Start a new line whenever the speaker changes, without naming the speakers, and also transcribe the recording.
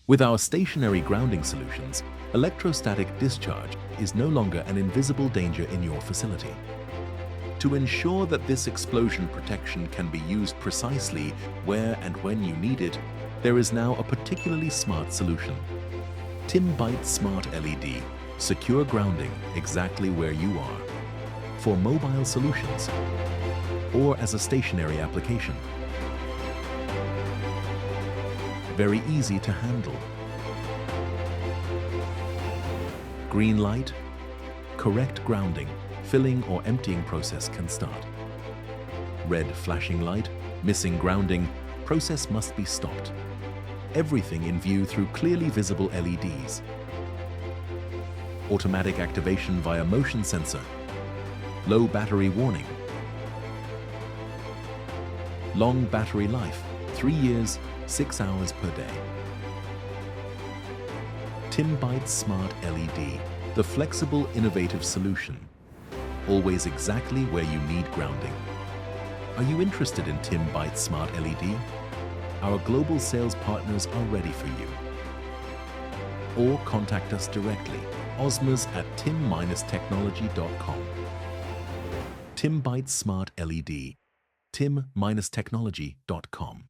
With our stationary grounding solutions, electrostatic discharge is no longer an invisible danger in your facility. To ensure that this explosion protection can be used precisely where and when you need it, there is now a particularly smart solution. TIMM BITE Smart LED, secure grounding exactly where you are, for mobile solutions or as a stationary application. Very easy to handle. Green light, correct grounding, filling or emptying process can start. Red flashing light, missing grounding, process must be stopped. Everything in view through clearly visible LEDs. Automatic activation via motion sensor. Low battery warning. Long battery life, 3 years, 6 hours per day. TIMM BITE Smart LED, the flexible, innovative solution. Always exactly where you need grounding. Are you interested in TIMM BITE Smart LED? Our global sales partners are ready for you. Or contact us directly, osmas@timm-technology.com. TIMM BITE Smart LED, timm-technology.com.